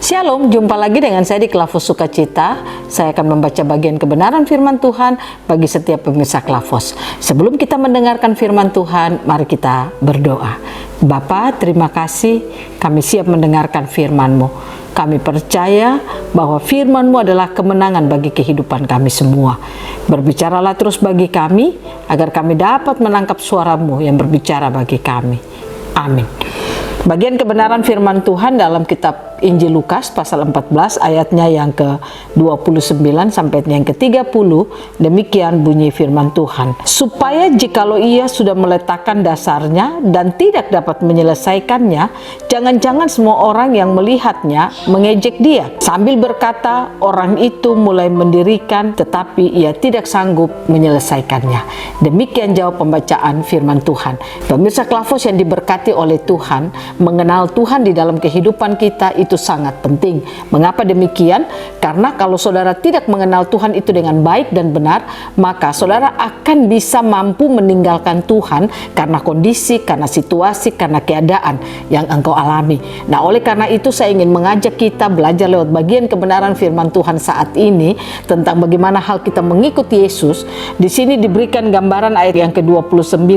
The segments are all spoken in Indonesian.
Shalom, jumpa lagi dengan saya di Klavos Sukacita. Saya akan membaca bagian kebenaran firman Tuhan bagi setiap pemirsa Klavos. Sebelum kita mendengarkan firman Tuhan, mari kita berdoa. Bapa, terima kasih, kami siap mendengarkan firman-Mu. Kami percaya bahwa firman-Mu adalah kemenangan bagi kehidupan kami semua. Berbicaralah terus bagi kami, agar kami dapat menangkap suara-Mu yang berbicara bagi kami. Amin. Bagian kebenaran firman Tuhan dalam kitab Injil Lukas pasal 14 ayatnya yang ke-29 sampai yang ke-30, demikian bunyi firman Tuhan. Supaya jikalau ia sudah meletakkan dasarnya dan tidak dapat menyelesaikannya, jangan-jangan semua orang yang melihatnya mengejek dia. Sambil berkata, orang itu mulai mendirikan tetapi ia tidak sanggup menyelesaikannya. Demikian jawab pembacaan firman Tuhan. Pemirsa Klavos yang diberkati oleh Tuhan, mengenal Tuhan di dalam kehidupan kita itu sangat penting. Mengapa demikian? Karena kalau saudara tidak mengenal Tuhan itu dengan baik dan benar, maka saudara akan bisa mampu meninggalkan Tuhan karena kondisi, karena situasi, karena keadaan yang engkau alami. Nah, oleh karena itu saya ingin mengajak kita belajar lewat bagian kebenaran firman Tuhan saat ini tentang bagaimana hal kita mengikuti Yesus. Di sini diberikan gambaran ayat yang ke-29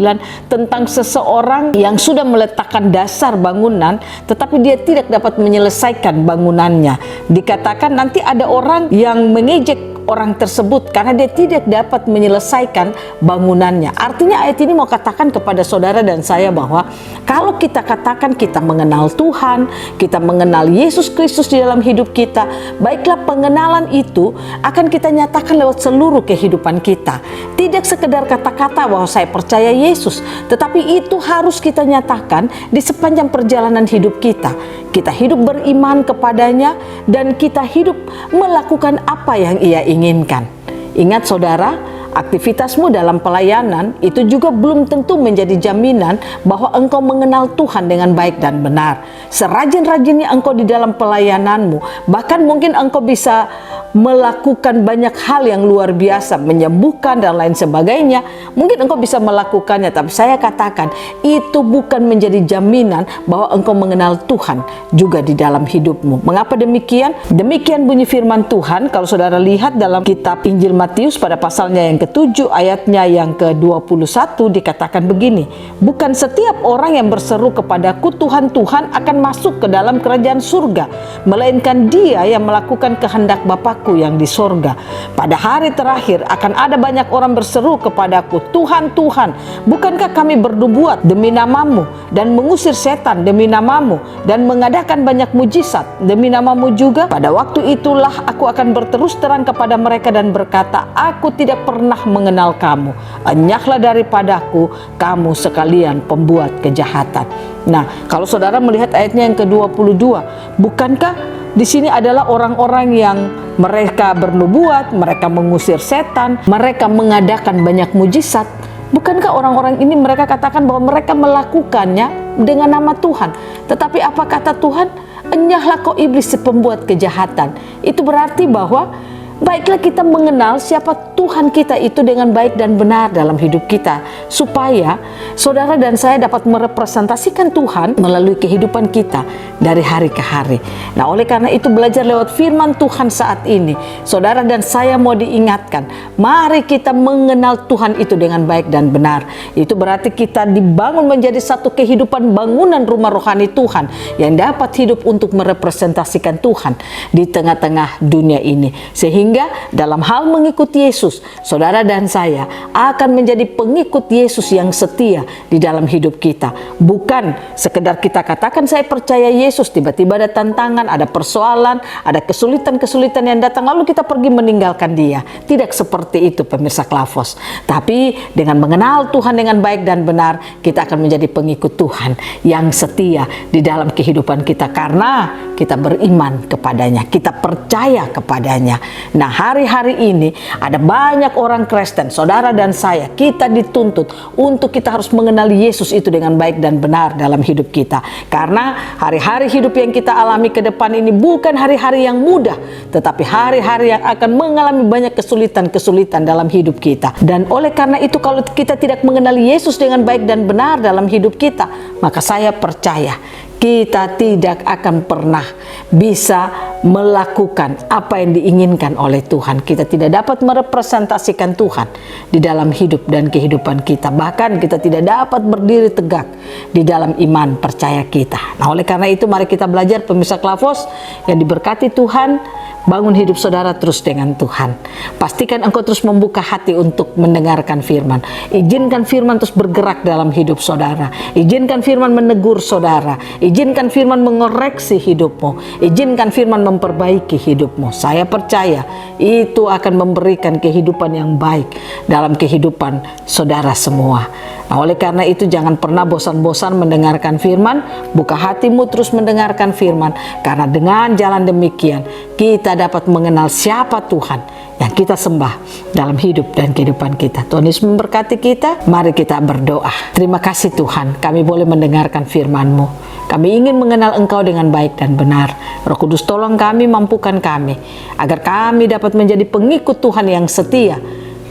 tentang seseorang yang sudah meletakkan dasar bangunan tetapi dia tidak dapat menyelesaikan bangunannya. Dikatakan nanti ada orang yang mengejek orang tersebut karena dia tidak dapat menyelesaikan bangunannya. Artinya ayat ini mau katakan kepada saudara dan saya bahwa kalau kita katakan kita mengenal Tuhan, kita mengenal Yesus Kristus di dalam hidup kita, baiklah pengenalan itu akan kita nyatakan lewat seluruh kehidupan kita. Tidak sekedar kata-kata bahwa saya percaya Yesus, tetapi itu harus kita nyatakan di sepanjang perjalanan hidup kita. Kita hidup beriman kepadanya dan kita hidup melakukan apa yang Ia inginkan. Ingat saudara, aktivitasmu dalam pelayanan itu juga belum tentu menjadi jaminan bahwa engkau mengenal Tuhan dengan baik dan benar. Serajin-rajinnya engkau di dalam pelayananmu, bahkan mungkin engkau bisa melakukan banyak hal yang luar biasa, menyembuhkan dan lain sebagainya. Mungkin engkau bisa melakukannya, tapi saya katakan itu bukan menjadi jaminan bahwa engkau mengenal Tuhan juga di dalam hidupmu. Mengapa demikian? Demikian bunyi firman Tuhan kalau saudara lihat dalam kitab Injil Matius pada pasalnya yang ke-7 ayatnya yang ke-21 dikatakan begini, bukan setiap orang yang berseru kepadaku Tuhan, Tuhan akan masuk ke dalam kerajaan surga, melainkan dia yang melakukan kehendak Bapa yang di sorga. Pada hari terakhir akan ada banyak orang berseru kepadaku, Tuhan, Tuhan, bukankah kami bernubuat demi namamu dan mengusir setan demi namamu dan mengadakan banyak mujizat demi namamu juga? Pada waktu itulah aku akan berterus terang kepada mereka dan berkata, aku tidak pernah mengenal kamu, enyahlah daripadaku kamu sekalian pembuat kejahatan. Nah, kalau saudara melihat ayatnya yang ke-22, bukankah di sini adalah orang-orang yang mereka bernubuat, mereka mengusir setan, mereka mengadakan banyak mujizat. Bukankah orang-orang ini mereka katakan bahwa mereka melakukannya dengan nama Tuhan? Tetapi apa kata Tuhan? Enyahlah kau iblis si pembuat kejahatan. Itu berarti bahwa baiklah kita mengenal siapa Tuhan kita itu dengan baik dan benar dalam hidup kita, supaya saudara dan saya dapat merepresentasikan Tuhan melalui kehidupan kita dari hari ke hari. Nah, oleh karena itu belajar lewat firman Tuhan saat ini, saudara dan saya mau diingatkan, mari kita mengenal Tuhan itu dengan baik dan benar. Itu berarti kita dibangun menjadi satu kehidupan bangunan rumah rohani Tuhan yang dapat hidup untuk merepresentasikan Tuhan di tengah-tengah dunia ini. Sehingga dalam hal mengikuti Yesus, saudara dan saya akan menjadi pengikut Yesus yang setia di dalam hidup kita. Bukan sekedar kita katakan saya percaya Yesus, tiba-tiba ada tantangan, ada persoalan, ada kesulitan-kesulitan yang datang lalu kita pergi meninggalkan dia. Tidak seperti itu pemirsa Klavos. Tapi dengan mengenal Tuhan dengan baik dan benar, kita akan menjadi pengikut Tuhan yang setia di dalam kehidupan kita karena kita beriman kepadanya, kita percaya kepadanya. Nah, hari-hari ini ada banyak orang Kristen, saudara dan saya, kita dituntut untuk kita harus mengenali Yesus itu dengan baik dan benar dalam hidup kita. Karena hari-hari hidup yang kita alami ke depan ini bukan hari-hari yang mudah, tetapi hari-hari yang akan mengalami banyak kesulitan-kesulitan dalam hidup kita. Dan oleh karena itu kalau kita tidak mengenali Yesus dengan baik dan benar dalam hidup kita, maka saya percaya kita tidak akan pernah bisa melakukan apa yang diinginkan oleh Tuhan. Kita tidak dapat merepresentasikan Tuhan di dalam hidup dan kehidupan kita. Bahkan kita tidak dapat berdiri tegak di dalam iman percaya kita. Nah, oleh karena itu mari kita belajar pemirsa Klavos yang diberkati Tuhan. Bangun hidup saudara terus dengan Tuhan. Pastikan engkau terus membuka hati untuk mendengarkan firman. Izinkan firman terus bergerak dalam hidup saudara. Izinkan firman menegur saudara. Izinkan firman mengoreksi hidupmu. Izinkan firman memperbaiki hidupmu. Saya percaya itu akan memberikan kehidupan yang baik dalam kehidupan saudara semua. Nah, oleh karena itu jangan pernah bosan-bosan mendengarkan firman. Buka hatimu terus mendengarkan firman. Karena dengan jalan demikian kita dapat mengenal siapa Tuhan yang kita sembah dalam hidup dan kehidupan kita. Tuhan Yesus memberkati kita. Mari kita berdoa. Terima kasih Tuhan, kami boleh mendengarkan firman-Mu. Kami ingin mengenal Engkau dengan baik dan benar. Roh Kudus tolong kami, mampukan kami, agar kami dapat menjadi pengikut Tuhan yang setia.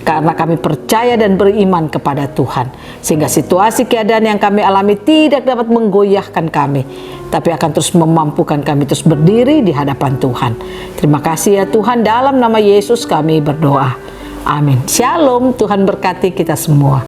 Karena kami percaya dan beriman kepada Tuhan. Sehingga situasi keadaan yang kami alami tidak dapat menggoyahkan kami. Tapi akan terus memampukan kami terus berdiri di hadapan Tuhan. Terima kasih ya Tuhan, dalam nama Yesus kami berdoa. Amin. Shalom, Tuhan berkati kita semua.